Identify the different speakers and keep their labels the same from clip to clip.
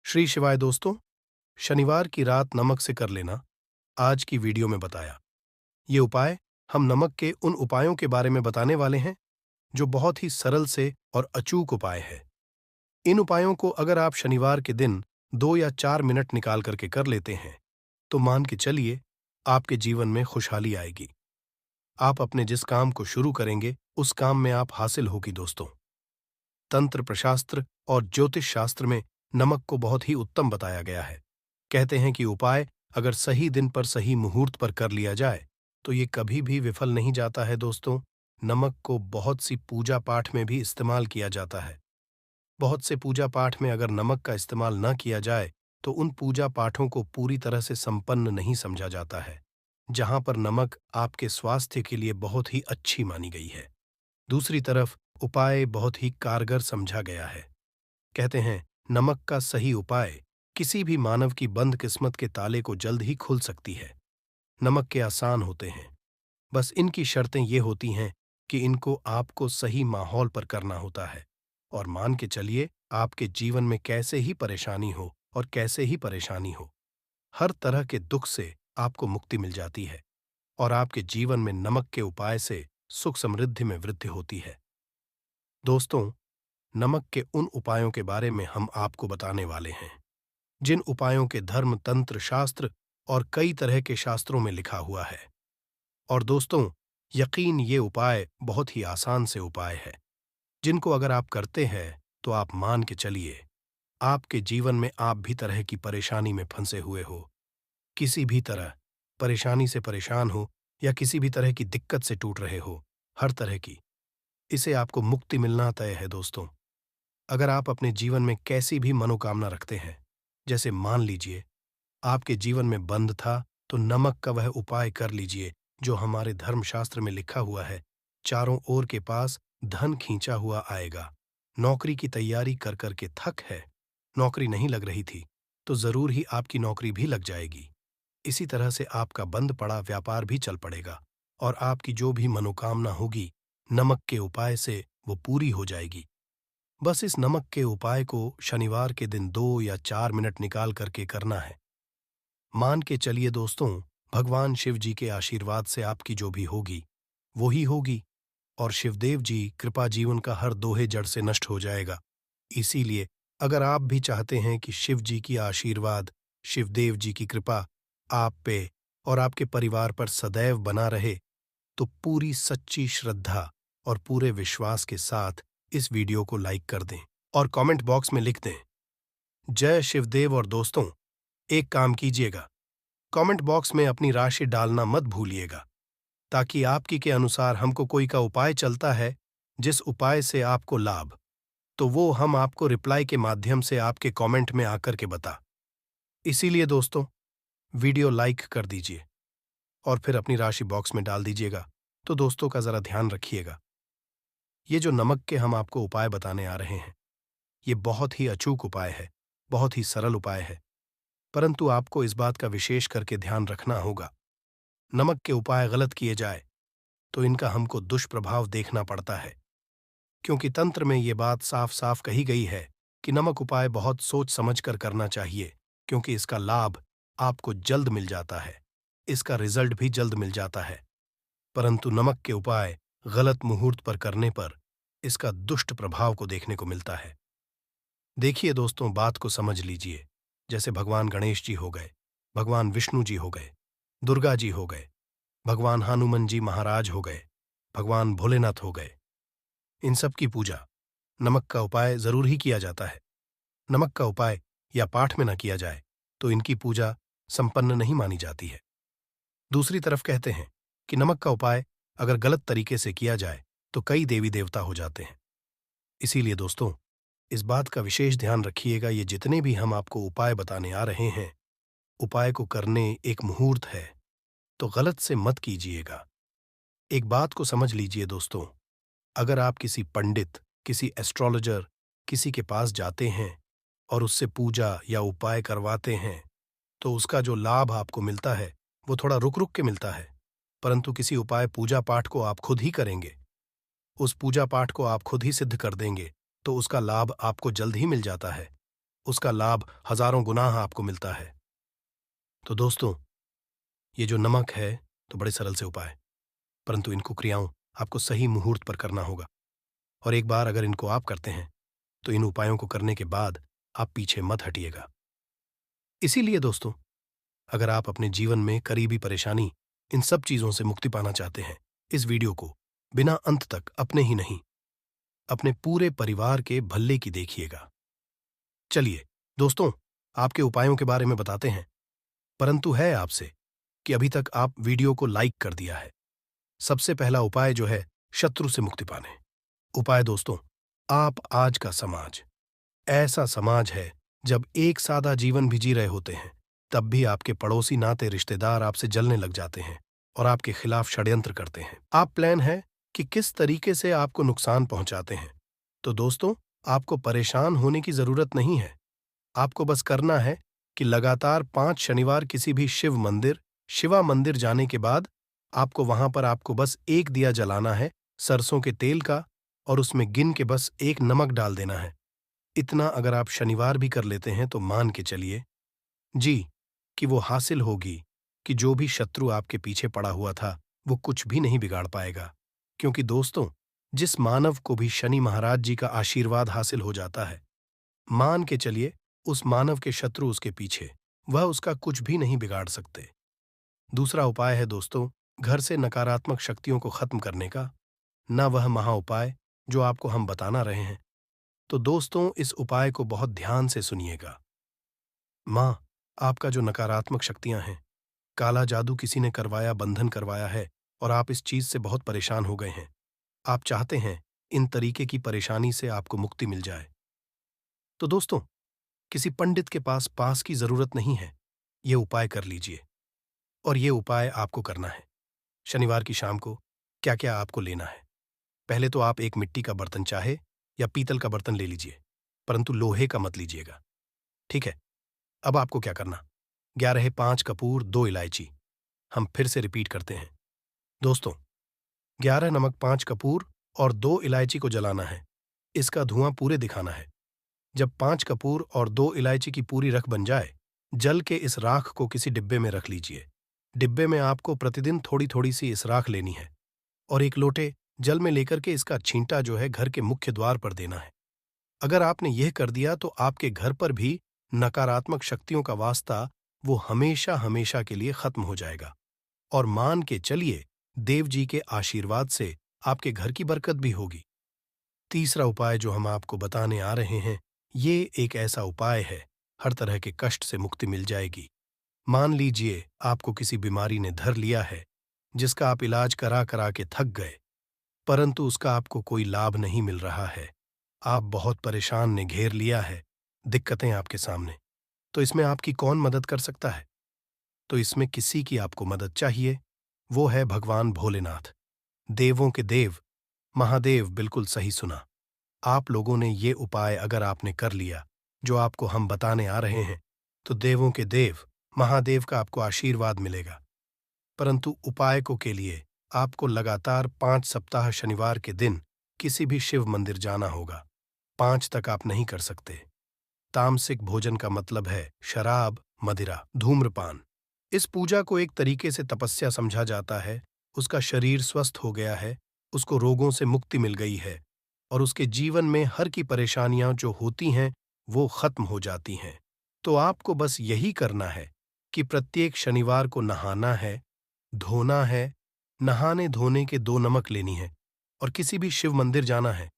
Speaker 1: श्री शिवाय दोस्तों, शनिवार की रात नमक से कर लेना आज की वीडियो में बताया। ये उपाय हम नमक के उन उपायों के बारे में बताने वाले हैं जो बहुत ही सरल से और अचूक उपाय है। इन उपायों को अगर आप शनिवार के दिन 2 या 4 मिनट निकाल करके कर लेते हैं तो मान के चलिए आपके जीवन में खुशहाली आएगी। आप अपने जिस काम को शुरू करेंगे उस काम में आप हासिल होगी दोस्तों। तंत्र प्रशास्त्र और ज्योतिष शास्त्र में नमक को बहुत ही उत्तम बताया गया है। कहते हैं कि उपाय अगर सही दिन पर सही मुहूर्त पर कर लिया जाए तो ये कभी भी विफल नहीं जाता है दोस्तों। नमक को बहुत सी पूजा पाठ में भी इस्तेमाल किया जाता है। बहुत से पूजा पाठ में अगर नमक का इस्तेमाल न किया जाए तो उन पूजा पाठों को पूरी तरह से संपन्न नहीं समझा जाता है। जहां पर नमक आपके स्वास्थ्य के लिए बहुत ही अच्छी मानी गई है, दूसरी तरफ उपाय बहुत ही कारगर समझा गया है। कहते हैं नमक का सही उपाय किसी भी मानव की बंद किस्मत के ताले को जल्द ही खुल सकती है। नमक के आसान होते हैं, बस इनकी शर्तें ये होती हैं कि इनको आपको सही माहौल पर करना होता है। और मान के चलिए आपके जीवन में कैसे ही परेशानी हो और कैसे ही परेशानी हो, हर तरह के दुख से आपको मुक्ति मिल जाती है और आपके जीवन में नमक के उपाय से सुख समृद्धि में वृद्धि होती है। दोस्तों, नमक के उन उपायों के बारे में हम आपको बताने वाले हैं जिन उपायों के धर्म तंत्र शास्त्र और कई तरह के शास्त्रों में लिखा हुआ है। और दोस्तों, यकीन ये उपाय बहुत ही आसान से उपाय है जिनको अगर आप करते हैं तो आप मान के चलिए आपके जीवन में आप भी तरह की परेशानी में फंसे हुए हो, किसी भी तरह परेशानी से परेशान हो या किसी भी तरह की दिक्कत से टूट रहे हो, हर तरह की, इसे आपको मुक्ति मिलना तय है दोस्तों। अगर आप अपने जीवन में कैसी भी मनोकामना रखते हैं, जैसे मान लीजिए आपके जीवन में बंद था तो नमक का वह उपाय कर लीजिए जो हमारे धर्मशास्त्र में लिखा हुआ है। चारों ओर के पास धन खींचा हुआ आएगा। नौकरी की तैयारी कर करके थक है, नौकरी नहीं लग रही थी तो जरूर ही आपकी नौकरी भी लग जाएगी। इसी तरह से आपका बंद पड़ा व्यापार भी चल पड़ेगा और आपकी जो भी मनोकामना होगी नमक के उपाय से वो पूरी हो जाएगी। बस इस नमक के उपाय को शनिवार के दिन 2 या 4 मिनट निकाल करके करना है। मान के चलिए दोस्तों, भगवान शिव जी के आशीर्वाद से आपकी जो भी होगी वो ही होगी और शिवदेव जी कृपा जीवन का हर दोहे जड़ से नष्ट हो जाएगा। इसीलिए अगर आप भी चाहते हैं कि शिव जी की आशीर्वाद, शिवदेव जी की कृपा आप पे और आपके परिवार पर सदैव बना रहे तो पूरी सच्ची श्रद्धा और पूरे विश्वास के साथ इस वीडियो को लाइक कर दें और कमेंट बॉक्स में लिख दें जय शिवदेव। और दोस्तों, एक काम कीजिएगा, कमेंट बॉक्स में अपनी राशि डालना मत भूलिएगा ताकि आपकी के अनुसार हमको कोई का उपाय चलता है जिस उपाय से आपको लाभ, तो वो हम आपको रिप्लाई के माध्यम से आपके कमेंट में आकर के बता। इसीलिए दोस्तों, वीडियो लाइक कर दीजिए और फिर अपनी राशि बॉक्स में डाल दीजिएगा। तो दोस्तों का जरा ध्यान रखिएगा, ये जो नमक के हम आपको उपाय बताने आ रहे हैं ये बहुत ही अचूक उपाय है, बहुत ही सरल उपाय है, परंतु आपको इस बात का विशेष करके ध्यान रखना होगा। नमक के उपाय गलत किए जाए तो इनका हमको दुष्प्रभाव देखना पड़ता है, क्योंकि तंत्र में ये बात साफ साफ कही गई है कि नमक उपाय बहुत सोच समझ कर करना चाहिए, क्योंकि इसका लाभ आपको जल्द मिल जाता है, इसका रिजल्ट भी जल्द मिल जाता है। परंतु नमक के उपाय गलत मुहूर्त पर करने पर इसका दुष्ट प्रभाव को देखने को मिलता है। देखिए दोस्तों, बात को समझ लीजिए। जैसे भगवान गणेश जी हो गए, भगवान विष्णु जी हो गए, दुर्गा जी हो गए, भगवान हनुमान जी महाराज हो गए, भगवान भोलेनाथ हो गए, इन सब की पूजा नमक का उपाय जरूर ही किया जाता है। नमक का उपाय या पाठ में न किया जाए तो इनकी पूजा संपन्न नहीं मानी जाती है। दूसरी तरफ कहते हैं कि नमक का उपाय अगर गलत तरीके से किया जाए तो कई देवी देवता हो जाते हैं। इसीलिए दोस्तों, इस बात का विशेष ध्यान रखिएगा, ये जितने भी हम आपको उपाय बताने आ रहे हैं, उपाय को करने एक मुहूर्त है तो गलत से मत कीजिएगा। एक बात को समझ लीजिए दोस्तों, अगर आप किसी पंडित, किसी एस्ट्रोलॉजर, किसी के पास जाते हैं और उससे पूजा या उपाय करवाते हैं तो उसका जो लाभ आपको मिलता है वो थोड़ा रुक रुक के मिलता है। परंतु किसी उपाय पूजा पाठ को आप खुद ही करेंगे, उस पूजा पाठ को आप खुद ही सिद्ध कर देंगे तो उसका लाभ आपको जल्द ही मिल जाता है। उसका लाभ हजारों गुना आपको मिलता है। तो दोस्तों, ये जो नमक है तो बड़े सरल से उपाय, परंतु इनको क्रियाओं आपको सही मुहूर्त पर करना होगा। और एक बार अगर इनको आप करते हैं तो इन उपायों को करने के बाद आप पीछे मत हटिएगा। इसीलिए दोस्तों, अगर आप अपने जीवन में करीबी परेशानी, इन सब चीजों से मुक्ति पाना चाहते हैं, इस वीडियो को बिना अंत तक अपने ही नहीं, अपने पूरे परिवार के भले की देखिएगा। चलिए दोस्तों, आपके उपायों के बारे में बताते हैं, परंतु है आपसे कि अभी तक आप वीडियो को लाइक कर दिया है। सबसे पहला उपाय जो है शत्रु से मुक्ति पाने। उपाय दोस्तों, आप आज का समाज ऐसा समाज है जब एक सादा जीवन भी जी रहे होते हैं, तब भी आपके पड़ोसी नाते रिश्तेदार आपसे जलने लग जाते हैं और आपके खिलाफ षड्यंत्र करते हैं। आप प्लान है कि किस तरीके से आपको नुकसान पहुंचाते हैं। तो दोस्तों, आपको परेशान होने की जरूरत नहीं है। आपको बस करना है कि लगातार 5 शनिवार किसी भी शिव मंदिर, शिवा मंदिर जाने के बाद आपको वहां पर आपको बस एक दिया जलाना है सरसों के तेल का, और उसमें गिन के बस एक नमक डाल देना है। इतना अगर आप शनिवार भी कर लेते हैं तो मान के चलिए जी कि वो हासिल होगी कि जो भी शत्रु आपके पीछे पड़ा हुआ था वो कुछ भी नहीं बिगाड़ पाएगा। क्योंकि दोस्तों, जिस मानव को भी शनि महाराज जी का आशीर्वाद हासिल हो जाता है, मान के चलिए उस मानव के शत्रु उसके पीछे, वह उसका कुछ भी नहीं बिगाड़ सकते। दूसरा उपाय है दोस्तों, घर से नकारात्मक शक्तियों को खत्म करने का, ना वह महा उपाय जो आपको हम बताना रहे हैं। तो दोस्तों, इस उपाय को बहुत ध्यान से सुनिएगा। माँ, आपका जो नकारात्मक शक्तियां हैं, काला जादू किसी ने करवाया, बंधन करवाया है और आप इस चीज से बहुत परेशान हो गए हैं। आप चाहते हैं इन तरीके की परेशानी से आपको मुक्ति मिल जाए। तो दोस्तों, किसी पंडित के पास की जरूरत नहीं है। ये उपाय कर लीजिए। और ये उपाय आपको करना है शनिवार की शाम को। क्या क्या आपको लेना है? पहले तो आप एक मिट्टी का बर्तन चाहे या पीतल का बर्तन ले लीजिए, परंतु लोहे का मत लीजिएगा, ठीक है? अब आपको क्या करना, 11 है 5 कपूर, 2 इलायची। हम फिर से रिपीट करते हैं दोस्तों, 11 नमक, 5 कपूर और 2 इलायची को जलाना है। इसका धुआं पूरे दिखाना है। जब 5 कपूर और 2 इलायची की पूरी रख बन जाए, जल के इस राख को किसी डिब्बे में रख लीजिए। डिब्बे में आपको प्रतिदिन थोड़ी थोड़ी सी इस राख लेनी है और एक लोटे जल में लेकर के इसका छींटा जो है घर के मुख्य द्वार पर देना है। अगर आपने यह कर दिया तो आपके घर पर भी नकारात्मक शक्तियों का वास्ता वो हमेशा हमेशा के लिए खत्म हो जाएगा। और मान के चलिए देव जी के आशीर्वाद से आपके घर की बरकत भी होगी। तीसरा उपाय जो हम आपको बताने आ रहे हैं, ये एक ऐसा उपाय है, हर तरह के कष्ट से मुक्ति मिल जाएगी। मान लीजिए आपको किसी बीमारी ने धर लिया है, जिसका आप इलाज करा करा के थक गए, परंतु उसका आपको कोई लाभ नहीं मिल रहा है। आप बहुत परेशान ने घेर लिया है, दिक्कतें आपके सामने। तो इसमें आपकी कौन मदद कर सकता है? तो इसमें किसी की आपको मदद चाहिए, वो है भगवान भोलेनाथ, देवों के देव, महादेव। बिल्कुल सही सुना। आप लोगों ने ये उपाय अगर आपने कर लिया जो आपको हम बताने आ रहे हैं, तो देवों के देव, महादेव का आपको आशीर्वाद मिलेगा। परंतु उपाय को के लिए आपको लगातार 5 सप्ताह शनिवार के दिन किसी भी शिव मंदिर जाना होगा। 5 तक आप नहीं कर सकते। तामसिक भोजन का मतलब है शराब, मदिरा, धूम्रपान। इस पूजा को एक तरीके से तपस्या समझा जाता है। उसका शरीर स्वस्थ हो गया है, उसको रोगों से मुक्ति मिल गई है और उसके जीवन में हर की परेशानियां जो होती हैं वो खत्म हो जाती हैं। तो आपको बस यही करना है कि प्रत्येक शनिवार को नहाना है, धोना है, नहाने धोने के 2 नमक लेनी है और किसी भी शिव मंदिर जाना है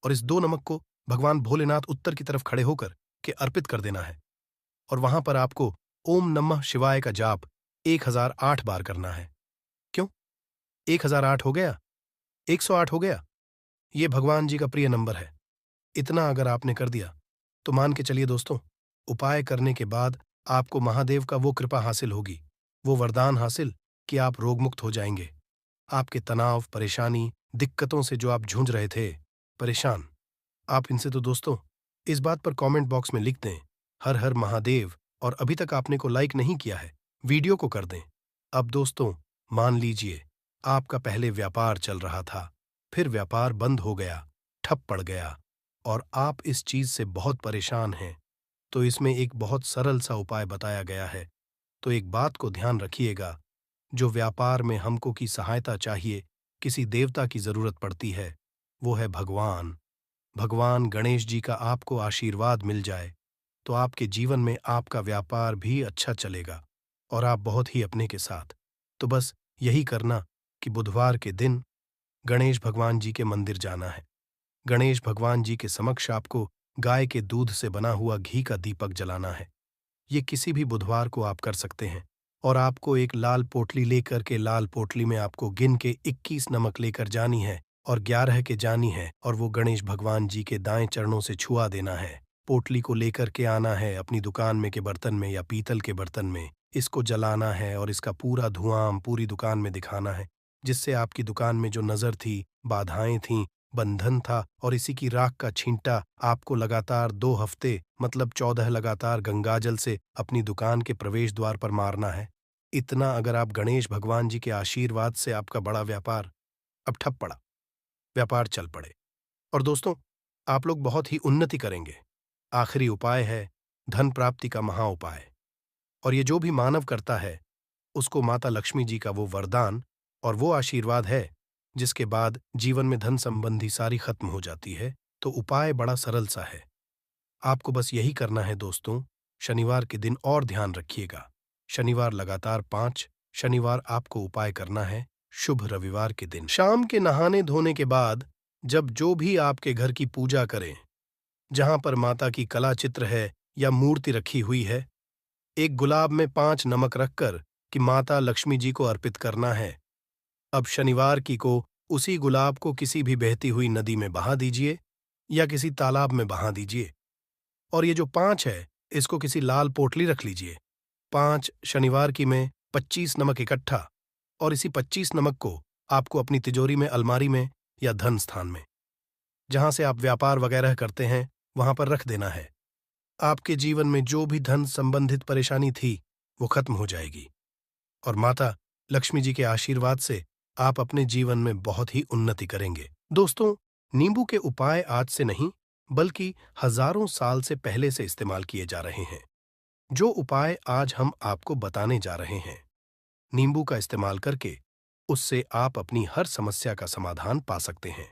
Speaker 1: और इस 2 नमक को भगवान भोलेनाथ उत्तर की तरफ खड़े होकर के अर्पित कर देना है। और वहां पर आपको ओम नमः शिवाय का जाप 1008 बार करना है। क्यों? 1008 हो गया? 108 हो गया? ये भगवान जी का प्रिय नंबर है। इतना अगर आपने कर दिया तो मान के चलिए दोस्तों, उपाय करने के बाद आपको महादेव का वो कृपा हासिल होगी, वो वरदान हासिल कि आप रोगमुक्त हो जाएंगे। आपके तनाव, परेशानी, दिक्कतों से जो आप जूझ रहे थे, परेशान, आप इनसे तो दोस्तों इस बात पर कमेंट बॉक्स में लिख दें, हर हर महादेव। और अभी तक आपने को लाइक नहीं किया है, वीडियो को कर दें। अब दोस्तों, मान लीजिए आपका पहले व्यापार चल रहा था, फिर व्यापार बंद हो गया, ठप पड़ गया और आप इस चीज से बहुत परेशान हैं। तो इसमें एक बहुत सरल सा उपाय बताया गया है। तो एक बात को ध्यान रखिएगा, जो व्यापार में हमको की सहायता चाहिए, किसी देवता की जरूरत पड़ती है, वो है भगवान। भगवान गणेश जी का आपको आशीर्वाद मिल जाए तो आपके जीवन में आपका व्यापार भी अच्छा चलेगा और आप बहुत ही अपने के साथ। तो बस यही करना कि बुधवार के दिन गणेश भगवान जी के मंदिर जाना है। गणेश भगवान जी के समक्ष आपको गाय के दूध से बना हुआ घी का दीपक जलाना है। ये किसी भी बुधवार को आप कर सकते हैं। और आपको एक लाल पोटली लेकर के लाल पोटली में आपको गिन के 21 नमक लेकर जानी है और 11 के जानी है और वो गणेश भगवान जी के दाएं चरणों से छुआ देना है। पोटली को लेकर के आना है अपनी दुकान में के बर्तन में या पीतल के बर्तन में। इसको जलाना है और इसका पूरा धुआं पूरी दुकान में दिखाना है, जिससे आपकी दुकान में जो नजर थी, बाधाएं थीं, बंधन था और इसी की राख का छींटा आपको लगातार 2 हफ्ते मतलब 14 लगातार गंगाजल से अपनी दुकान के प्रवेश द्वार पर मारना है। इतना अगर आप गणेश भगवान जी के आशीर्वाद से आपका बड़ा व्यापार अब ठप पड़ा, व्यापार चल पड़े और दोस्तों आप लोग बहुत ही उन्नति करेंगे। आखिरी उपाय है धन प्राप्ति का महा उपाय। और ये जो भी मानव करता है उसको माता लक्ष्मी जी का वो वरदान और वो आशीर्वाद है जिसके बाद जीवन में धन संबंधी सारी खत्म हो जाती है। तो उपाय बड़ा सरल सा है। आपको बस यही करना है दोस्तों, शनिवार के दिन और ध्यान रखिएगा। शनिवार लगातार 5 शनिवार आपको उपाय करना है। शुभ रविवार के दिन शाम के नहाने धोने के बाद जब जो भी आपके घर की पूजा करें, जहां पर माता की कला चित्र है या मूर्ति रखी हुई है, एक गुलाब में 5 नमक रखकर कि माता लक्ष्मी जी को अर्पित करना है। अब शनिवार की को उसी गुलाब को किसी भी बहती हुई नदी में बहा दीजिए या किसी तालाब में बहा दीजिए। और ये जो 5 है, इसको किसी लाल पोटली रख लीजिए। 5 शनिवार की में 25 नमक इकट्ठा और इसी 25 नमक को आपको अपनी तिजोरी में, अलमारी में या धन स्थान में, जहां से आप व्यापार वगैरह करते हैं, वहां पर रख देना है। आपके जीवन में जो भी धन संबंधित परेशानी थी, वो खत्म हो जाएगी और माता लक्ष्मी जी के आशीर्वाद से आप अपने जीवन में बहुत ही उन्नति करेंगे। दोस्तों, नींबू के उपाय आज से नहीं बल्कि हजारों साल से पहले से इस्तेमाल किए जा रहे हैं। जो उपाय आज हम आपको बताने जा रहे हैं, नींबू का इस्तेमाल करके उससे आप अपनी हर समस्या का समाधान पा सकते हैं।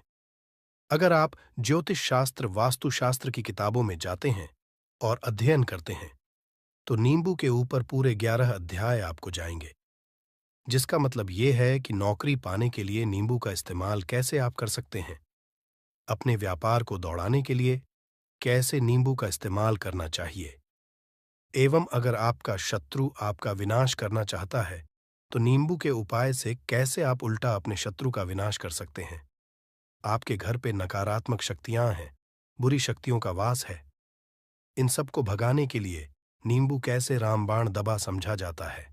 Speaker 1: अगर आप ज्योतिष शास्त्र, वास्तु शास्त्र की किताबों में जाते हैं और अध्ययन करते हैं, तो नींबू के ऊपर पूरे 11 अध्याय आपको जाएंगे, जिसका मतलब ये है कि नौकरी पाने के लिए नींबू का इस्तेमाल कैसे आप कर सकते हैं, अपने व्यापार को दौड़ाने के लिए कैसे नींबू का इस्तेमाल करना चाहिए, एवं अगर आपका शत्रु आपका विनाश करना चाहता है तो नींबू के उपाय से कैसे आप उल्टा अपने शत्रु का विनाश कर सकते हैं। आपके घर पे नकारात्मक शक्तियां हैं, बुरी शक्तियों का वास है, इन सब को भगाने के लिए नींबू कैसे रामबाण दबा समझा जाता है,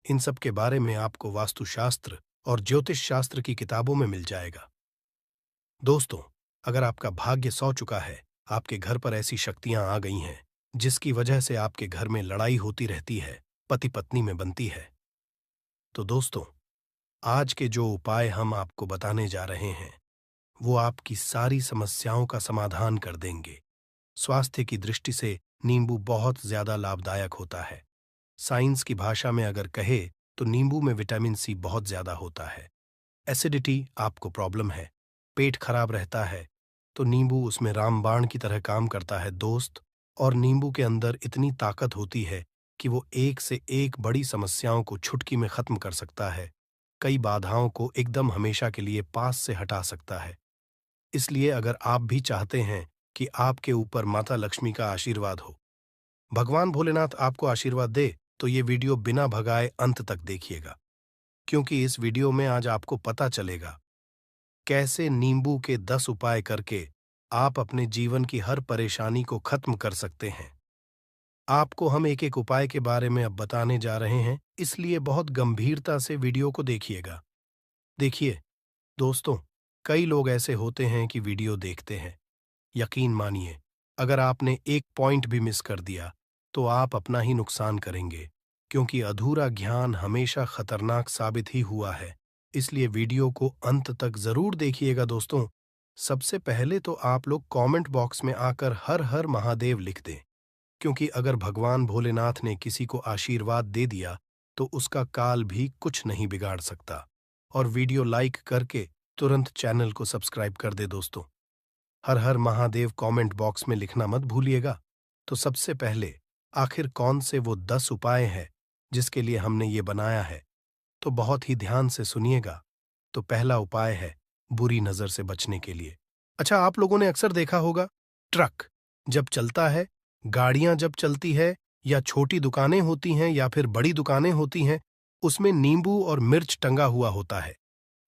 Speaker 1: इन सब के बारे में आपको वास्तुशास्त्र और ज्योतिष शास्त्र की किताबों में मिल जाएगा। दोस्तों, अगर आपका भाग्य सौ चुका है, आपके घर पर ऐसी शक्तियां आ गई हैं जिसकी वजह से आपके घर में लड़ाई होती रहती है, पति पत्नी में बनती है, तो दोस्तों आज के जो उपाय हम आपको बताने जा रहे हैं वो आपकी सारी समस्याओं का समाधान कर देंगे। स्वास्थ्य की दृष्टि से नींबू बहुत ज्यादा लाभदायक होता है। साइंस की भाषा में अगर कहे तो नींबू में विटामिन सी बहुत ज्यादा होता है। एसिडिटी आपको प्रॉब्लम है, पेट खराब रहता है, तो नींबू उसमें रामबाण की तरह काम करता है दोस्त। और नींबू के अंदर इतनी ताकत होती है कि वो एक से एक बड़ी समस्याओं को चुटकी में खत्म कर सकता है, कई बाधाओं को एकदम हमेशा के लिए पास से हटा सकता है। इसलिए अगर आप भी चाहते हैं कि आपके ऊपर माता लक्ष्मी का आशीर्वाद हो, भगवान भोलेनाथ आपको आशीर्वाद दे, तो ये वीडियो बिना भगाए अंत तक देखिएगा, क्योंकि इस वीडियो में आज आपको पता चलेगा कैसे नींबू के 10 उपाय करके आप अपने जीवन की हर परेशानी को खत्म कर सकते हैं। आपको हम एक एक उपाय के बारे में अब बताने जा रहे हैं, इसलिए बहुत गंभीरता से वीडियो को देखिएगा। देखिए दोस्तों, कई लोग ऐसे होते हैं कि वीडियो देखते हैं, यकीन मानिए अगर आपने एक पॉइंट भी मिस कर दिया तो आप अपना ही नुकसान करेंगे, क्योंकि अधूरा ज्ञान हमेशा खतरनाक साबित ही हुआ है। इसलिए वीडियो को अंत तक जरूर देखिएगा दोस्तों। सबसे पहले तो आप लोग कमेंट बॉक्स में आकर हर हर महादेव लिख दें, क्योंकि अगर भगवान भोलेनाथ ने किसी को आशीर्वाद दे दिया तो उसका काल भी कुछ नहीं बिगाड़ सकता। और वीडियो लाइक करके तुरंत चैनल को सब्सक्राइब कर दे दोस्तों। हर हर महादेव कमेंट बॉक्स में लिखना मत भूलिएगा। तो सबसे पहले आखिर कौन से वो 10 उपाय हैं जिसके लिए हमने ये बनाया है, तो बहुत ही ध्यान से सुनिएगा। तो पहला उपाय है बुरी नजर से बचने के लिए। अच्छा, आप लोगों ने अक्सर देखा होगा, ट्रक जब चलता है, गाड़ियां जब चलती है, या छोटी दुकानें होती हैं या फिर बड़ी दुकानें होती हैं, उसमें नींबू और मिर्च टंगा हुआ होता है।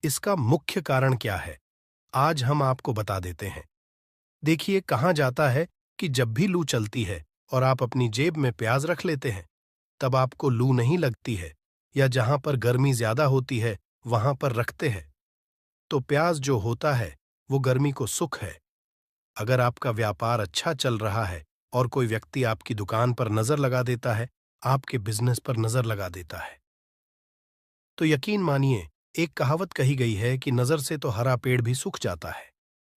Speaker 1: इसका मुख्य कारण क्या है, आज हम आपको बता देते हैं। देखिए, कहा जाता है कि जब भी लू चलती है और आप अपनी जेब में प्याज रख लेते हैं, तब आपको लू नहीं लगती है, या जहां पर गर्मी ज्यादा होती है वहां पर रखते हैं, तो प्याज जो होता है वो गर्मी को सुख है। अगर आपका व्यापार अच्छा चल रहा है और कोई व्यक्ति आपकी दुकान पर नजर लगा देता है, आपके बिजनेस पर नजर लगा देता है, तो यकीन मानिए, एक कहावत कही गई है कि नजर से तो हरा पेड़ भी सूख जाता है।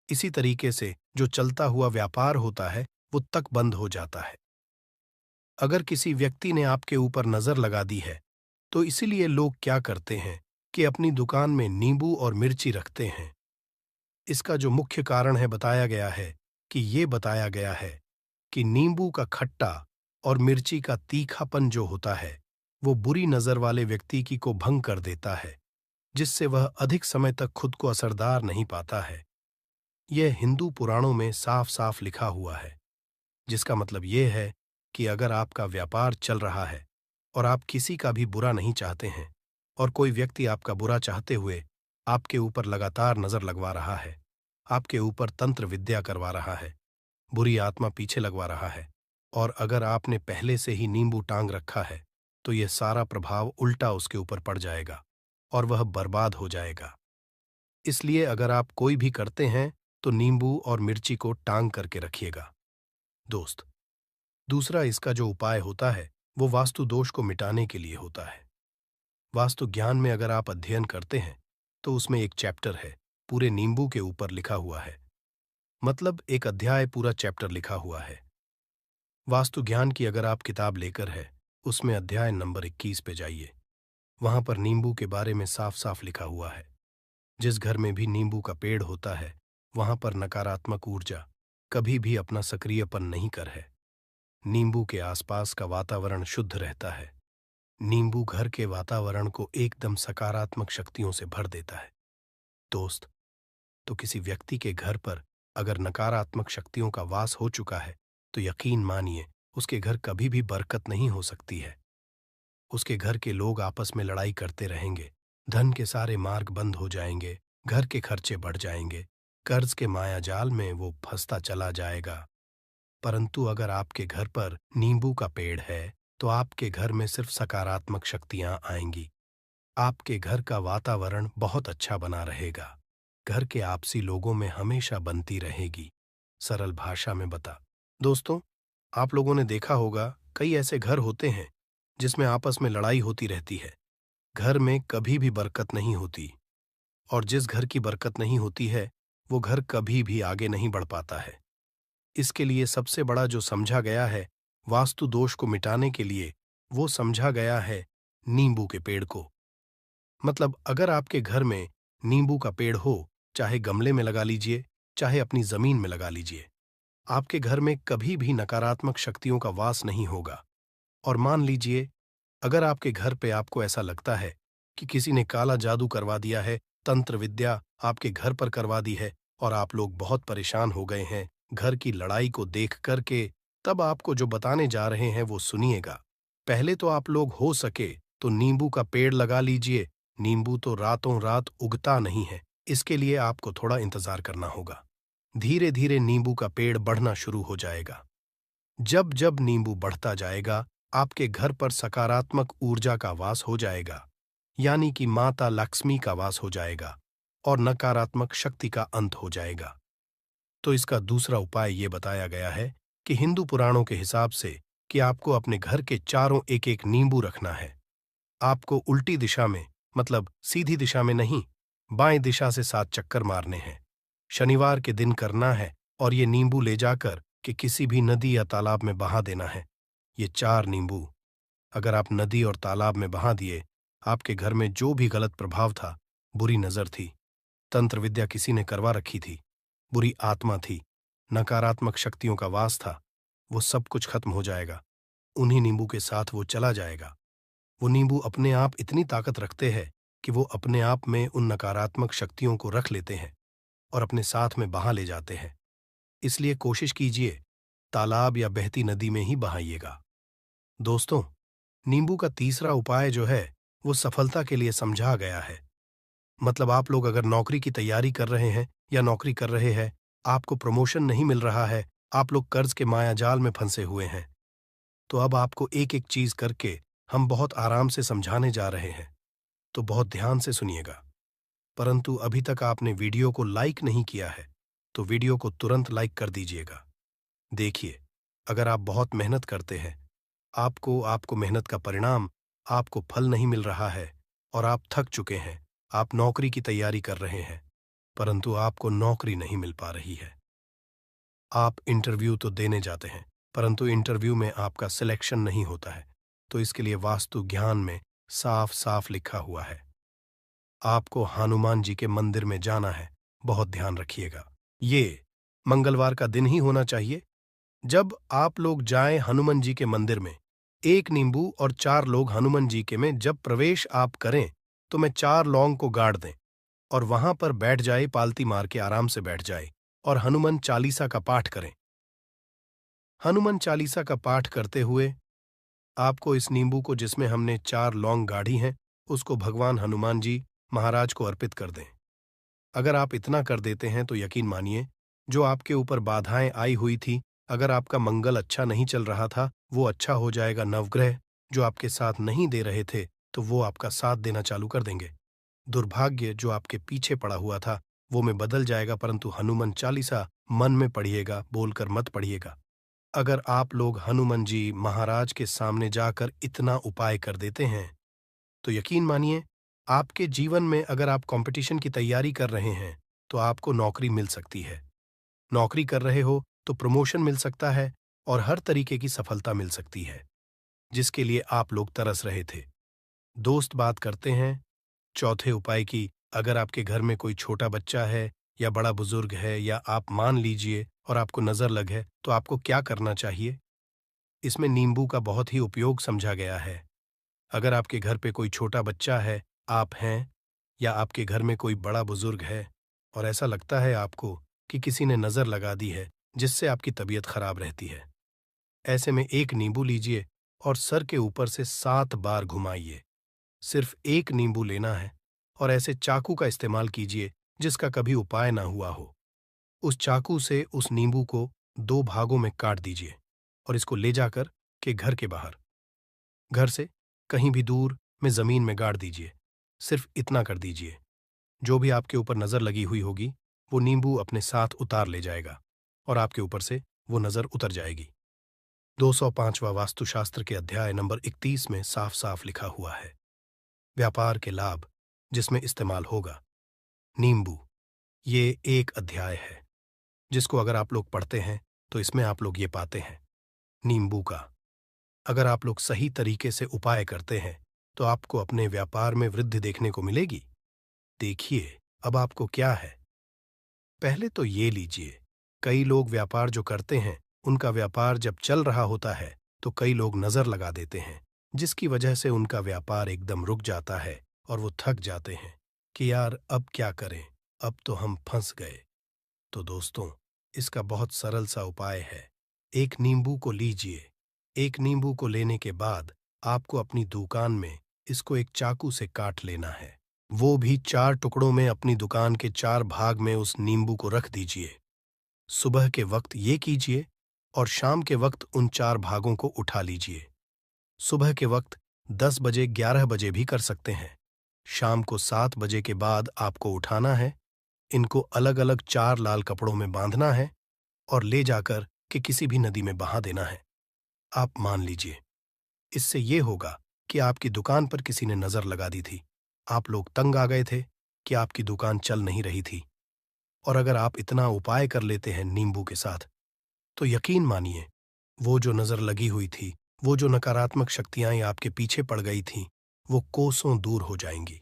Speaker 1: इसी तरीके से जो चलता हुआ व्यापार होता है वो तक बंद हो जाता है। अगर किसी व्यक्ति ने आपके ऊपर नजर लगा दी है, तो इसीलिए लोग क्या करते हैं कि अपनी दुकान में नींबू और मिर्ची रखते हैं। इसका जो मुख्य कारण है बताया गया है कि नींबू का खट्टा और मिर्ची का तीखापन जो होता है वो बुरी नजर वाले व्यक्ति की को भंग कर देता है, जिससे वह अधिक समय तक खुद को असरदार नहीं पाता है। यह हिंदू पुराणों में साफ साफ लिखा हुआ है, जिसका मतलब यह है कि अगर आपका व्यापार चल रहा है और आप किसी का भी बुरा नहीं चाहते हैं, और कोई व्यक्ति आपका बुरा चाहते हुए आपके ऊपर लगातार नजर लगवा रहा है, आपके ऊपर तंत्र विद्या करवा रहा है, बुरी आत्मा पीछे लगवा रहा है, और अगर आपने पहले से ही नींबू टांग रखा है, तो यह सारा प्रभाव उल्टा उसके ऊपर पड़ जाएगा और वह बर्बाद हो जाएगा। इसलिए अगर आप कोई भी करते हैं तो नींबू और मिर्ची को टांग करके रखिएगा दोस्त। दूसरा इसका जो उपाय होता है वो वास्तु दोष को मिटाने के लिए होता है। वास्तु ज्ञान में अगर आप अध्ययन करते हैं तो उसमें एक चैप्टर है पूरे नींबू के ऊपर लिखा हुआ है, मतलब एक अध्याय पूरा चैप्टर लिखा हुआ है। वास्तु ज्ञान की अगर आप किताब लेकर है, उसमें अध्याय नंबर 21 पे जाइए। वहां पर नींबू के बारे में साफ साफ लिखा हुआ है। जिस घर में भी नींबू का पेड़ होता है वहां पर नकारात्मक ऊर्जा कभी भी अपना सक्रियपन नहीं कर है। नींबू के आसपास का वातावरण शुद्ध रहता है। नींबू घर के वातावरण को एकदम सकारात्मक शक्तियों से भर देता है दोस्त। तो किसी व्यक्ति के घर पर अगर नकारात्मक शक्तियों का वास हो चुका है तो यकीन मानिए उसके घर कभी भी बरकत नहीं हो सकती है। उसके घर के लोग आपस में लड़ाई करते रहेंगे, धन के सारे मार्ग बंद हो जाएंगे, घर के खर्चे बढ़ जाएंगे, कर्ज के माया जाल में वो फंसता चला जाएगा। परंतु अगर आपके घर पर नींबू का पेड़ है तो आपके घर में सिर्फ सकारात्मक शक्तियां आएंगी। आपके घर का वातावरण बहुत अच्छा बना रहेगा। घर के आपसी लोगों में हमेशा बनती रहेगी। सरल भाषा में बता दोस्तों, आप लोगों ने देखा होगा कई ऐसे घर होते हैं जिसमें आपस में लड़ाई होती रहती है। घर में कभी भी बरकत नहीं होती, और जिस घर की बरकत नहीं होती है वो घर कभी भी आगे नहीं बढ़ पाता है। इसके लिए सबसे बड़ा जो समझा गया है वास्तु दोष को मिटाने के लिए, वो समझा गया है नींबू के पेड़ को। मतलब अगर आपके घर में नींबू का पेड़ हो, चाहे गमले में लगा लीजिए, चाहे अपनी जमीन में लगा लीजिए, आपके घर में कभी भी नकारात्मक शक्तियों का वास नहीं होगा। और मान लीजिए अगर आपके घर पे आपको ऐसा लगता है कि किसी ने काला जादू करवा दिया है, तंत्र विद्या आपके घर पर करवा दी है, और आप लोग बहुत परेशान हो गए हैं घर की लड़ाई को देख करके, तब आपको जो बताने जा रहे हैं वो सुनिएगा। पहले तो आप लोग हो सके तो नींबू का पेड़ लगा लीजिए। नींबू तो रातों रात उगता नहीं है, इसके लिए आपको थोड़ा इंतजार करना होगा। धीरे धीरे नींबू का पेड़ बढ़ना शुरू हो जाएगा। जब जब नींबू बढ़ता जाएगा आपके घर पर सकारात्मक ऊर्जा का वास हो जाएगा, यानी कि माता लक्ष्मी का वास हो जाएगा और नकारात्मक शक्ति का अंत हो जाएगा। तो इसका दूसरा उपाय ये बताया गया है कि हिंदू पुराणों के हिसाब से कि आपको अपने घर के चारों एक एक नींबू रखना है। आपको उल्टी दिशा में, मतलब सीधी दिशा में नहीं, बाएं दिशा से 7 चक्कर मारने हैं। शनिवार के दिन करना है और ये नींबू ले जाकर कि किसी भी नदी या तालाब में बहा देना है। ये 4 नींबू अगर आप नदी और तालाब में बहा दिए, आपके घर में जो भी गलत प्रभाव था, बुरी नजर थी, तंत्र विद्या किसी ने करवा रखी थी, बुरी आत्मा थी, नकारात्मक शक्तियों का वास था, वो सब कुछ खत्म हो जाएगा। उन्हीं नींबू के साथ वो चला जाएगा। वो नींबू अपने आप इतनी ताकत रखते हैं कि वो अपने आप में उन नकारात्मक शक्तियों को रख लेते हैं और अपने साथ में बहा ले जाते हैं। इसलिए कोशिश कीजिए तालाब या बहती नदी में ही बहाइएगा। दोस्तों, नींबू का तीसरा उपाय जो है वो सफलता के लिए समझा गया है। मतलब आप लोग अगर नौकरी की तैयारी कर रहे हैं या नौकरी कर रहे हैं, आपको प्रमोशन नहीं मिल रहा है, आप लोग कर्ज के मायाजाल में फंसे हुए हैं, तो अब आपको एक एक चीज करके हम बहुत आराम से समझाने जा रहे हैं, तो बहुत ध्यान से सुनिएगा। परंतु अभी तक आपने वीडियो को लाइक नहीं किया है, तो वीडियो को तुरंत लाइक कर दीजिएगा। देखिए, अगर आप बहुत मेहनत करते हैं, आपको आपको मेहनत का परिणाम, आपको फल नहीं मिल रहा है और आप थक चुके हैं, आप नौकरी की तैयारी कर रहे हैं, परंतु आपको नौकरी नहीं मिल पा रही है। आप इंटरव्यू तो देने जाते हैं, परंतु इंटरव्यू में आपका सिलेक्शन नहीं होता है, तो इसके लिए वास्तु ज्ञान में साफ साफ लिखा हुआ है, आपको हनुमान जी के मंदिर में जाना है। बहुत ध्यान रखिएगा, ये मंगलवार का दिन ही होना चाहिए। जब आप लोग जाएं हनुमान जी के मंदिर में, 1 नींबू और 4 लोग हनुमान जी के में जब प्रवेश आप करें, तो मैं 4 लौंग को गाड़ दें और वहां पर बैठ जाए, पालती मार के आराम से बैठ जाए और हनुमान चालीसा का पाठ करें। हनुमान चालीसा का पाठ करते हुए आपको इस नींबू को जिसमें हमने 4 लौंग गाढ़ी हैं, उसको भगवान हनुमान जी महाराज को अर्पित कर दें। अगर आप इतना कर देते हैं तो यकीन मानिए, जो आपके ऊपर बाधाएं आई हुई थी, अगर आपका मंगल अच्छा नहीं चल रहा था, वो अच्छा हो जाएगा। नवग्रह जो आपके साथ नहीं दे रहे थे, तो वो आपका साथ देना चालू कर देंगे। दुर्भाग्य जो आपके पीछे पड़ा हुआ था, वो में बदल जाएगा। परंतु हनुमान चालीसा मन में पढ़िएगा, बोलकर मत पढ़िएगा। अगर आप लोग हनुमान जी महाराज के सामने जाकर इतना उपाय कर देते हैं, तो यकीन मानिए, आपके जीवन में अगर आप कंपटीशन की तैयारी कर रहे हैं, तो आपको नौकरी मिल सकती है। नौकरी कर रहे हो तो प्रमोशन मिल सकता है और हर तरीके की सफलता मिल सकती है, जिसके लिए आप लोग तरस रहे थे। दोस्त बात करते हैं चौथे उपाय की। अगर आपके घर में कोई छोटा बच्चा है या बड़ा बुजुर्ग है, या आप मान लीजिए और आपको नजर लग है, तो आपको क्या करना चाहिए? इसमें नींबू का बहुत ही उपयोग समझा गया है। अगर आपके घर पे कोई छोटा बच्चा है, आप हैं, या आपके घर में कोई बड़ा बुजुर्ग है और ऐसा लगता है आपको कि किसी ने नजर लगा दी है, जिससे आपकी तबीयत खराब रहती है, ऐसे में 1 नींबू लीजिए और सर के ऊपर से 7 बार घुमाइए। सिर्फ 1 नींबू लेना है और ऐसे चाकू का इस्तेमाल कीजिए जिसका कभी उपाय ना हुआ हो। उस चाकू से उस नींबू को 2 भागों में काट दीजिए और इसको ले जाकर के घर के बाहर, घर से कहीं भी दूर में जमीन में गाड़ दीजिए। सिर्फ इतना कर दीजिए, जो भी आपके ऊपर नजर लगी हुई होगी, वो नींबू अपने साथ उतार ले जाएगा और आपके ऊपर से वो नजर उतर जाएगी। 205वां वास्तुशास्त्र के अध्याय नंबर 31 में साफ साफ लिखा हुआ है, व्यापार के लाभ जिसमें इस्तेमाल होगा नींबू। ये एक अध्याय है जिसको अगर आप लोग पढ़ते हैं, तो इसमें आप लोग ये पाते हैं नींबू का अगर आप लोग सही तरीके से उपाय करते हैं, तो आपको अपने व्यापार में वृद्धि देखने को मिलेगी। देखिए, अब आपको क्या है, पहले तो ये लीजिए। कई लोग व्यापार जो करते हैं, उनका व्यापार जब चल रहा होता है, तो कई लोग नजर लगा देते हैं, जिसकी वजह से उनका व्यापार एकदम रुक जाता है और वो थक जाते हैं कि यार अब क्या करें, अब तो हम फंस गए। तो दोस्तों, इसका बहुत सरल सा उपाय है। 1 नींबू को लीजिए। 1 नींबू को लेने के बाद आपको अपनी दुकान में इसको एक चाकू से काट लेना है। वो भी 4 टुकड़ों में अपनी दुकान के 4 भाग में उस नींबू को रख दीजिए। सुबह के वक्त ये कीजिए और शाम के वक्त उन 4 भागों को उठा लीजिए। सुबह के वक्त 10 बजे 11 बजे भी कर सकते हैं। शाम को 7 बजे के बाद आपको उठाना है। इनको अलग अलग 4 लाल कपड़ों में बांधना है और ले जाकर के किसी भी नदी में बहा देना है। आप मान लीजिए, इससे ये होगा कि आपकी दुकान पर किसी ने नजर लगा दी थी, आप लोग तंग आ गए थे कि आपकी दुकान चल नहीं रही थी, और अगर आप इतना उपाय कर लेते हैं नींबू के साथ, तो यकीन मानिए, वो जो नजर लगी हुई थी वो जो नकारात्मक शक्तियां आपके पीछे पड़ गई थीं, वो कोसों दूर हो जाएंगी।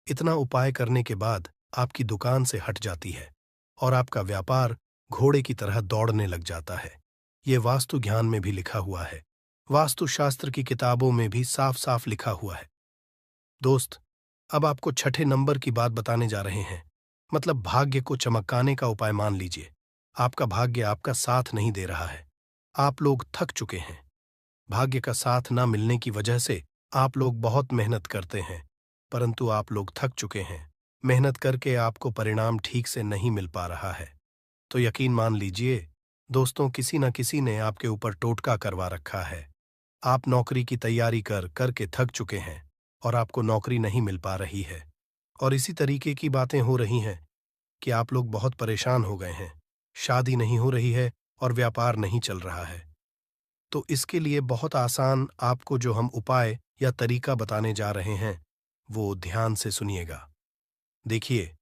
Speaker 1: इतना उपाय करने के बाद आपकी दुकान से हट जाती है और आपका व्यापार घोड़े की तरह दौड़ने लग जाता है। ये वास्तु ज्ञान में भी लिखा हुआ है, वास्तुशास्त्र की किताबों में भी साफ साफ लिखा हुआ है। दोस्त, अब आपको छठे नंबर की बात बताने जा रहे हैं। मतलब भाग्य को चमकाने का उपाय मान लीजिए। आपका भाग्य आपका साथ नहीं दे रहा है। आप लोग थक चुके हैं। भाग्य का साथ ना मिलने की वजह से आप लोग बहुत मेहनत करते हैं, परंतु आप लोग थक चुके हैं। मेहनत करके आपको परिणाम ठीक से नहीं मिल पा रहा है। तो यकीन मान लीजिए दोस्तों, किसी न किसी ने आपके ऊपर टोटका करवा रखा है। आप नौकरी की तैयारी कर करके थक चुके हैं और आपको नौकरी नहीं मिल पा रही है। और इसी तरीके की बातें हो रही हैं कि आप लोग बहुत परेशान हो गए हैं। शादी नहीं हो रही है और व्यापार नहीं चल रहा है। तो इसके लिए बहुत आसान आपको जो हम उपाय या तरीका बताने जा रहे हैं, वो ध्यान से सुनिएगा। देखिए,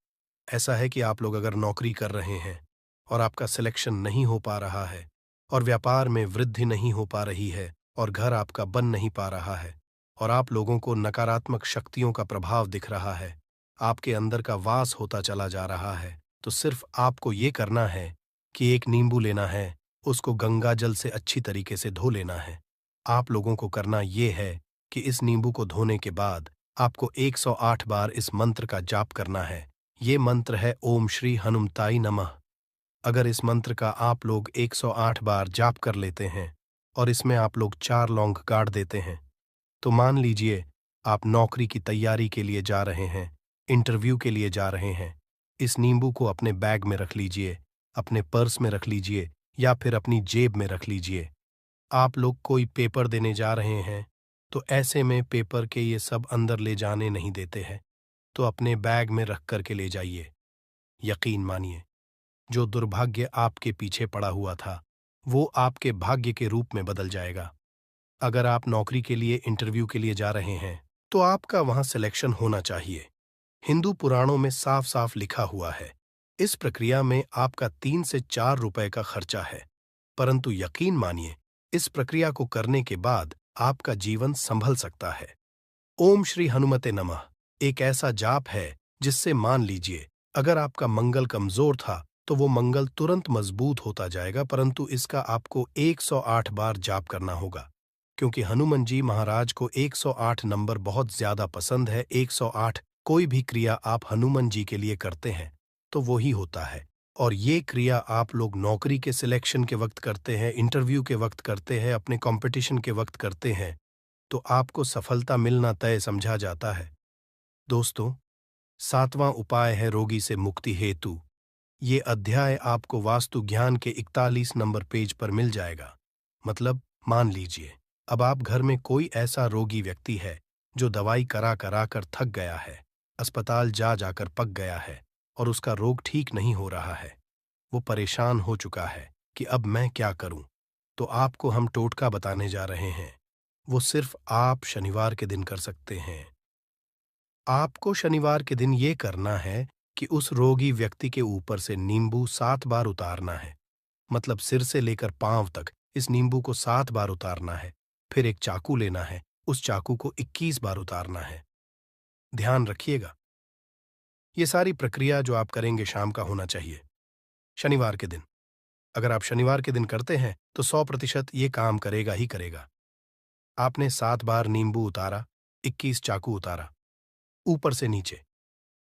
Speaker 1: ऐसा है कि आप लोग अगर नौकरी कर रहे हैं और आपका सिलेक्शन नहीं हो पा रहा है और व्यापार में वृद्धि नहीं हो पा रही है और घर आपका बन नहीं पा रहा है और आप लोगों को नकारात्मक शक्तियों का प्रभाव दिख रहा है, आपके अंदर का वास होता चला जा रहा है, तो सिर्फ आपको ये करना है कि एक नींबू लेना है, उसको गंगा जल से अच्छी तरीके से धो लेना है। आप लोगों को करना ये है कि इस नींबू को धोने के बाद आपको 108 बार इस मंत्र का जाप करना है। ये मंत्र है ओम श्री हनुमताई नमः। अगर इस मंत्र का आप लोग 108 बार जाप कर लेते हैं और इसमें आप लोग 4 लौंग गाड़ देते हैं, तो मान लीजिए आप नौकरी की तैयारी के लिए जा रहे हैं, इंटरव्यू के लिए जा रहे हैं। इस नींबू को अपने बैग में रख लीजिए, अपने पर्स में रख लीजिए या फिर अपनी जेब में रख लीजिए। आप लोग कोई पेपर देने जा रहे हैं, तो ऐसे में पेपर के ये सब अंदर ले जाने नहीं देते हैं, तो अपने बैग में रख कर के ले जाइए। यकीन मानिए, जो दुर्भाग्य आपके पीछे पड़ा हुआ था, वो आपके भाग्य के रूप में बदल जाएगा। अगर आप नौकरी के लिए इंटरव्यू के लिए जा रहे हैं, तो आपका वहां सिलेक्शन होना चाहिए। हिंदू पुराणों में साफ साफ लिखा हुआ है। इस प्रक्रिया में आपका 3 से 4 रुपए का खर्चा है, परंतु यकीन मानिए, इस प्रक्रिया को करने के बाद आपका जीवन संभल सकता है। ओम श्री हनुमते नमः एक ऐसा जाप है जिससे मान लीजिए अगर आपका मंगल कमजोर था तो वो मंगल तुरंत मजबूत होता जाएगा, परंतु इसका आपको 108 बार जाप करना होगा, क्योंकि हनुमान जी महाराज को 108 नंबर बहुत ज्यादा पसंद है। 108 कोई भी क्रिया आप हनुमान जी के लिए करते हैं तो वो ही होता है। और ये क्रिया आप लोग नौकरी के सिलेक्शन के वक्त करते हैं, इंटरव्यू के वक्त करते हैं, अपने कंपटीशन के वक्त करते हैं, तो आपको सफलता मिलना तय समझा जाता है। दोस्तों, 7वां उपाय है रोगी से मुक्ति हेतु। ये अध्याय आपको वास्तु ज्ञान के 41 नंबर पेज पर मिल जाएगा। मतलब मान लीजिए अब आप घर में कोई ऐसा रोगी व्यक्ति है जो दवाई करा करा कर थक गया है, अस्पताल जा जाकर पक गया है और उसका रोग ठीक नहीं हो रहा है। वो परेशान हो चुका है कि अब मैं क्या करूं। तो आपको हम टोटका बताने जा रहे हैं। वो सिर्फ आप शनिवार के दिन कर सकते हैं। आपको शनिवार के दिन ये करना है कि उस रोगी व्यक्ति के ऊपर से नींबू 7 बार उतारना है। मतलब सिर से लेकर पांव तक इस नींबू को 7 बार उतारना है। फिर एक चाकू लेना है, उस चाकू को 21 बार उतारना है। ध्यान रखिएगा, ये सारी प्रक्रिया जो आप करेंगे शाम का होना चाहिए, शनिवार के दिन। अगर आप शनिवार के दिन करते हैं तो 100% ये काम करेगा ही करेगा। आपने 7 बार नींबू उतारा, 21 चाकू उतारा, ऊपर से नीचे।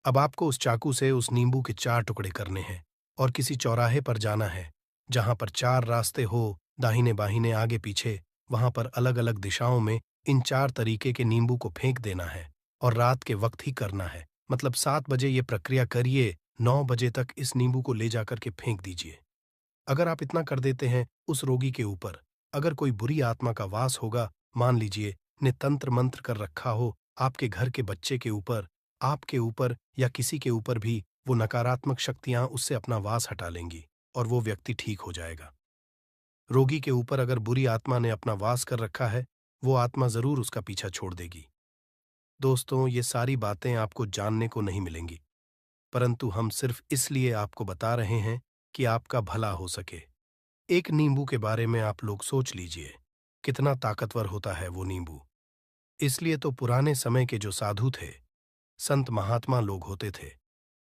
Speaker 1: अब आपको उस चाकू से उस नींबू के 4 टुकड़े करने हैं और किसी चौराहे पर जाना है जहां पर 4 रास्ते हो, दाहिने बाहिने आगे पीछे। वहां पर अलग अलग दिशाओं में इन 4 तरीके के नींबू को फेंक देना है और रात के वक्त ही करना है। मतलब 7 बजे ये प्रक्रिया करिए, 9 बजे तक इस नींबू को ले जाकर के फेंक दीजिए। अगर आप इतना कर देते हैं उस रोगी के ऊपर, अगर कोई बुरी आत्मा का वास होगा, मान लीजिए ने तंत्र मंत्र कर रखा हो आपके घर के बच्चे के ऊपर, आपके ऊपर या किसी के ऊपर भी, वो नकारात्मक शक्तियां उससे अपना वास हटा लेंगी और वो व्यक्ति ठीक हो जाएगा। रोगी के ऊपर अगर बुरी आत्मा ने अपना वास कर रखा है, वो आत्मा जरूर उसका पीछा छोड़ देगी। दोस्तों, ये सारी बातें आपको जानने को नहीं मिलेंगी, परंतु हम सिर्फ इसलिए आपको बता रहे हैं कि आपका भला हो सके। एक नींबू के बारे में आप लोग सोच लीजिए। कितना ताकतवर होता है वो नींबू। इसलिए तो पुराने समय के जो साधु थे, संत महात्मा लोग होते थे,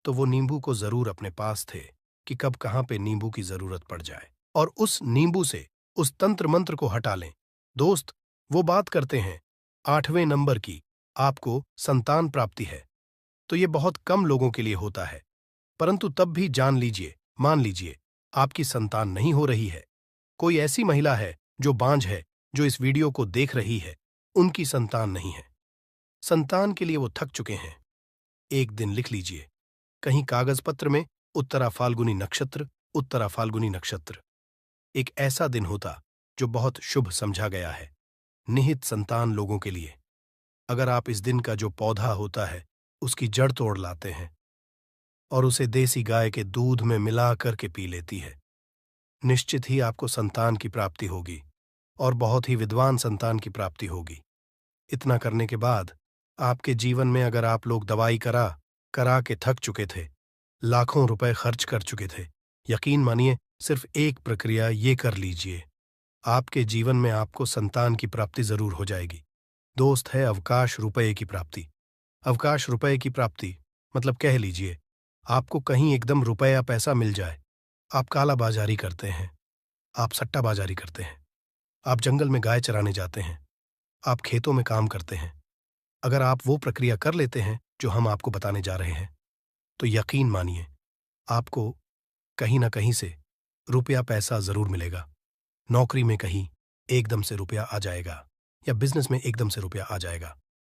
Speaker 1: तो वो नींबू को जरूर अपने पास थे कि कब कहाँ पे नींबू की जरूरत पड़ जाए और उस नींबू से उस तंत्र मंत्र को हटा लें। दोस्त, वो बात करते हैं 8वें नंबर की, आपको संतान प्राप्ति है, तो ये बहुत कम लोगों के लिए होता है, परंतु तब भी जान लीजिए, मान लीजिए, आपकी संतान नहीं हो रही है। कोई ऐसी महिला है जो बांझ है, जो इस वीडियो को देख रही है, उनकी संतान नहीं है। संतान के लिए वो थक चुके हैं। एक दिन लिख लीजिए कहीं कागज पत्र में, उत्तरा फाल्गुनी नक्षत्र, उत्तरा फाल्गुनी नक्षत्र। एक ऐसा दिन होता जो बहुत शुभ समझा गया है निहित संतान लोगों के लिए। अगर आप इस दिन का जो पौधा होता है उसकी जड़ तोड़ लाते हैं और उसे देसी गाय के दूध में मिला करके पी लेती है, निश्चित ही आपको संतान की प्राप्ति होगी और बहुत ही विद्वान संतान की प्राप्ति होगी। इतना करने के बाद आपके जीवन में अगर आप लोग दवाई करा करा के थक चुके थे, लाखों रुपए खर्च कर चुके थे, यकीन मानिए सिर्फ एक प्रक्रिया ये कर लीजिए, आपके जीवन में आपको संतान की प्राप्ति जरूर हो जाएगी। दोस्त है अवकाश रुपए की प्राप्ति। अवकाश रुपए की प्राप्ति मतलब कह लीजिए आपको कहीं एकदम रुपया पैसा मिल जाए। आप काला बाजारी करते हैं, आप सट्टा बाजारी करते हैं, आप जंगल में गाय चराने जाते हैं, आप खेतों में काम करते हैं। अगर आप वो प्रक्रिया कर लेते हैं जो हम आपको बताने जा रहे हैं, तो यकीन मानिए आपको कहीं ना कहीं से रुपया पैसा जरूर मिलेगा। नौकरी में कहीं एकदम से रुपया आ जाएगा या बिजनेस में एकदम से रुपया आ जाएगा।